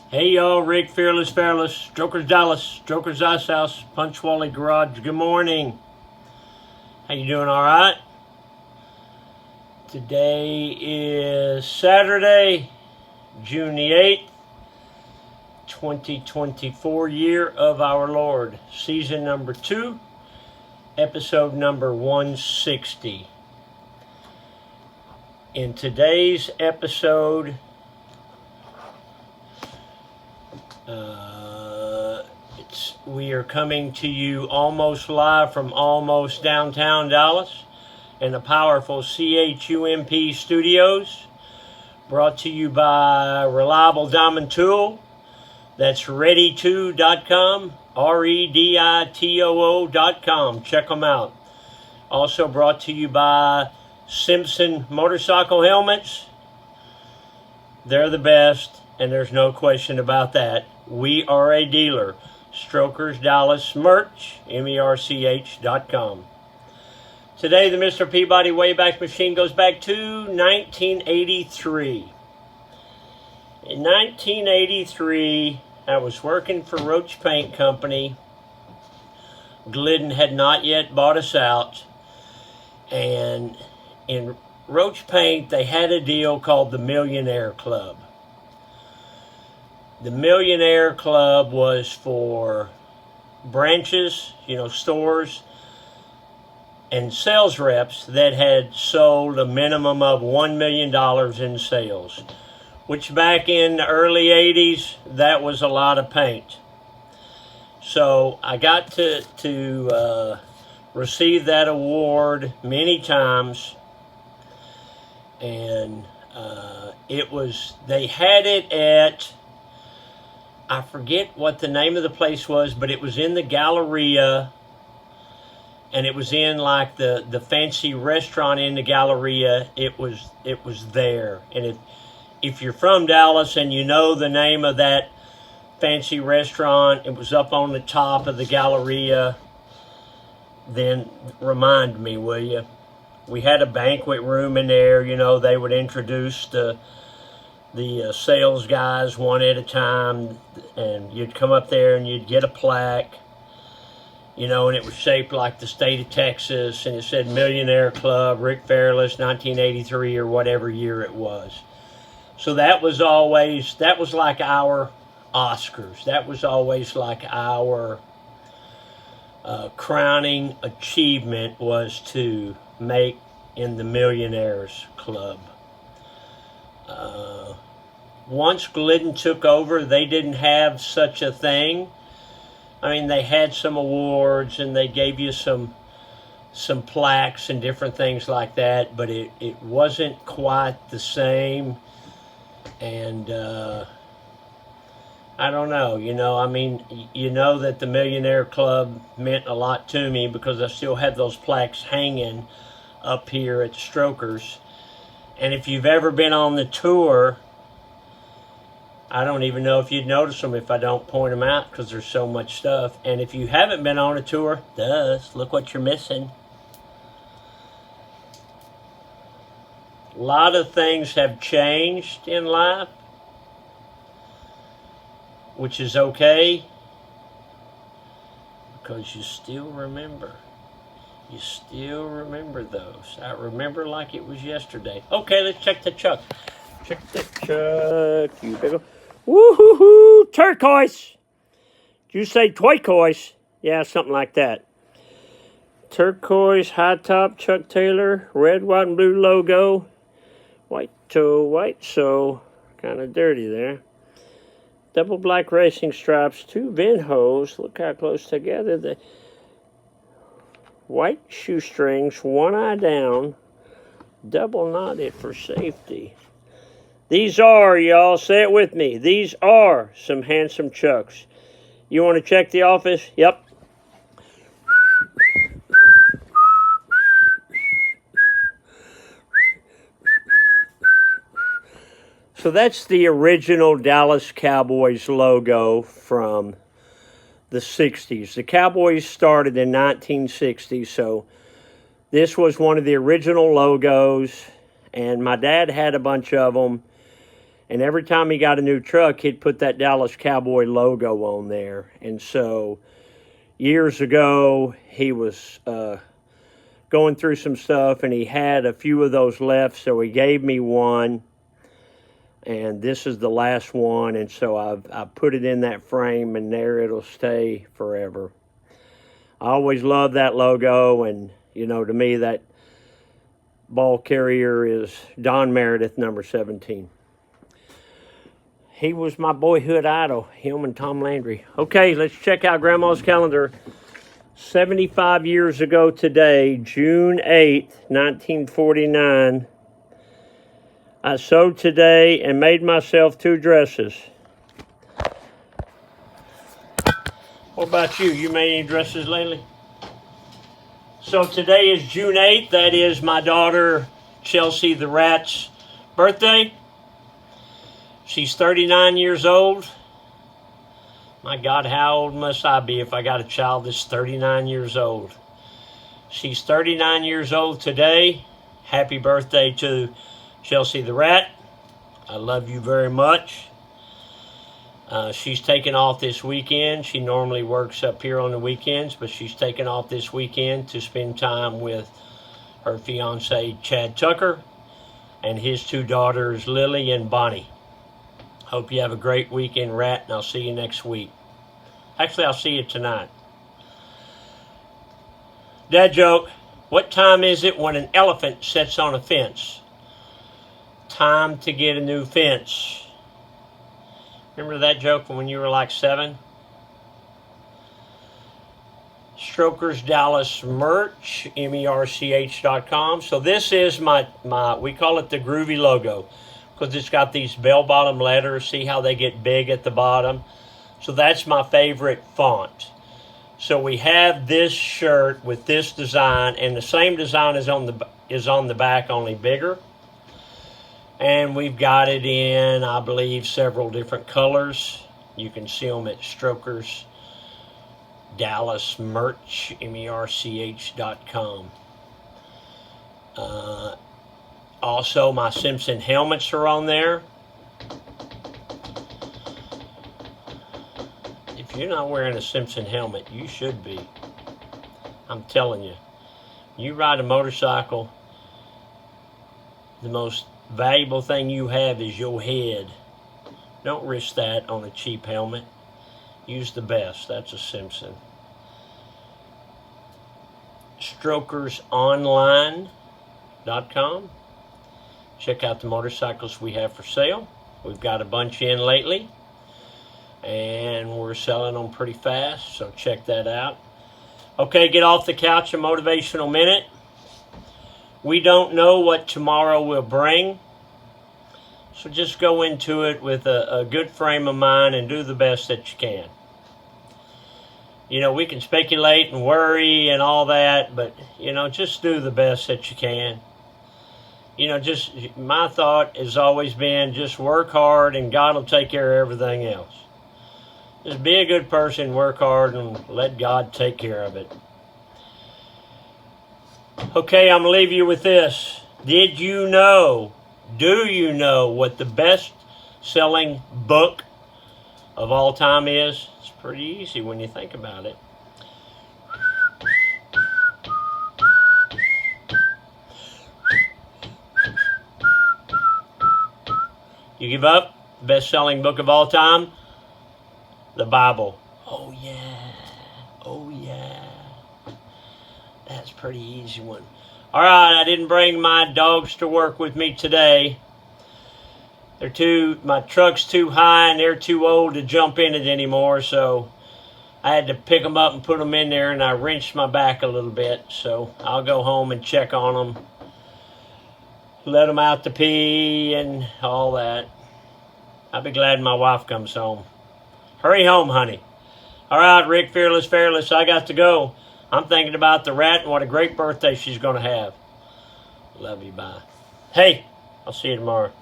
Hey y'all, Rick, Fearless, Strokers Dallas, Strokers Ice House, Punch Wally Garage. Good morning. How you doing? All right? Today is Saturday, June the 8th, 2024, year of our Lord. Season number 2, episode number 160. In today's episode, we are coming to you almost live from almost downtown Dallas in the powerful CHUMP studios, brought to you by Reliable Diamond Tool. That's ready2.com, REDITOO.com. Check them out. Also brought to you by Simpson Motorcycle Helmets. They're the best, and there's no question about that. We are a dealer. Strokers Dallas Merch, MERCH.com. Today, the Mr. Peabody Wayback Machine goes back to 1983. In 1983, I was working for Roach Paint Company. Glidden had not yet bought us out. And in Roach Paint, they had a deal called the Millionaire Club. The Millionaire Club was for branches, stores, and sales reps that had sold a minimum of $1 million in sales, which back in the early 80s, that was a lot of paint. So I got to receive that award many times, and they had it at, I forget what the name of the place was, but it was in the Galleria, and it was in like the fancy restaurant in the Galleria. It was there. And if you're from Dallas and you know the name of that fancy restaurant, it was up on the top of the Galleria, then remind me, will you? We had a banquet room in there. They would introduce the sales guys one at a time, and you'd come up there and you'd get a plaque, and it was shaped like the state of Texas, and it said Millionaire Club, Rick Fearless, 1983, or whatever year it was. So that was like our Oscars. That was always like our crowning achievement, was to make in the Millionaires Club. Once Glidden took over, they didn't have such a thing. I mean, they had some awards and they gave you some plaques and different things like that, but it wasn't quite the same. And I don't know, that the Millionaire Club meant a lot to me because I still have those plaques hanging up here at the Strokers. And if you've ever been on the tour, I don't even know if you'd notice them if I don't point them out, because there's so much stuff. And if you haven't been on a tour, look what you're missing. A lot of things have changed in life, which is okay, because you still remember. You still remember those. I remember like it was yesterday. Okay, let's check the chuck. Check the chuck. You big ol'. Woo-hoo-hoo! Turquoise! Did you say turquoise? Yeah, something like that. Turquoise, high top, Chuck Taylor, red, white, and blue logo. White toe, white sole. Kind of dirty there. Double black racing stripes, 2 vent holes. Look how close together. The white shoestrings, 1 eye down. Double knotted for safety. These are, y'all, say it with me, these are some handsome chucks. You want to check the office? Yep. So that's the original Dallas Cowboys logo from the 60s. The Cowboys started in 1960, so this was one of the original logos, and my dad had a bunch of them. And every time he got a new truck, he'd put that Dallas Cowboy logo on there. And so years ago, he was going through some stuff, and he had a few of those left, so he gave me one. And this is the last one, and so I put it in that frame, and there it'll stay forever. I always loved that logo, and, you know, to me, that ball carrier is Don Meredith, number 17. He was my boyhood idol, him and Tom Landry. Okay, let's check out Grandma's calendar. 75 years ago today, June 8th, 1949, I sewed today and made myself 2 dresses. What about you? You made any dresses lately? So today is June 8th. That is my daughter, Chelsea the Rat's birthday. She's 39 years old. My God, how old must I be if I got a child that's 39 years old? She's 39 years old today. Happy birthday to Chelsea the Rat. I love you very much. She's taking off this weekend. She normally works up here on the weekends, but she's taking off this weekend to spend time with her fiance, Chad Tucker, and his 2 daughters, Lily and Bonnie. Hope you have a great weekend, Rat, and I'll see you next week. Actually, I'll see you tonight. Dad joke. What time is it when an elephant sits on a fence? Time to get a new fence. Remember that joke from when you were like 7? Strokers Dallas merch, merch.com. So this is my we call it the groovy logo, because it's got these bell-bottom letters. See how they get big at the bottom? So that's my favorite font. So we have this shirt with this design, and the same design is on the back, only bigger. And we've got it in, I believe, several different colors. You can see them at Strokers Dallas merch, merch.com. Also, my Simpson helmets are on there. If you're not wearing a Simpson helmet, you should be. I'm telling you. You ride a motorcycle, the most valuable thing you have is your head. Don't risk that on a cheap helmet. Use the best. That's a Simpson. StrokersOnline.com. Check out the motorcycles we have for sale. We've got a bunch in lately, and we're selling them pretty fast, so check that out. Okay, get off the couch, a motivational minute. We don't know what tomorrow will bring, so just go into it with a good frame of mind and do the best that you can. You know, we can speculate and worry and all that, but, you know, just do the best that you can. You know, just my thought has always been just work hard and God will take care of everything else. Just be a good person, work hard, and let God take care of it. Okay, I'm going to leave you with this. Did you know, do you know what the best-selling book of all time is? It's pretty easy when you think about it. You give up? Best-selling book of all time? The Bible. Oh, yeah. Oh, yeah. That's a pretty easy one. All right, I didn't bring my dogs to work with me today. My truck's too high and they're too old to jump in it anymore, so I had to pick them up and put them in there, and I wrenched my back a little bit, so I'll go home and check on them. Let them out to pee and all that. I'll be glad my wife comes home. Hurry home, honey. All right, Rick, Fearless, I got to go. I'm thinking about the rat and what a great birthday she's going to have. Love you, bye. Hey, I'll see you tomorrow.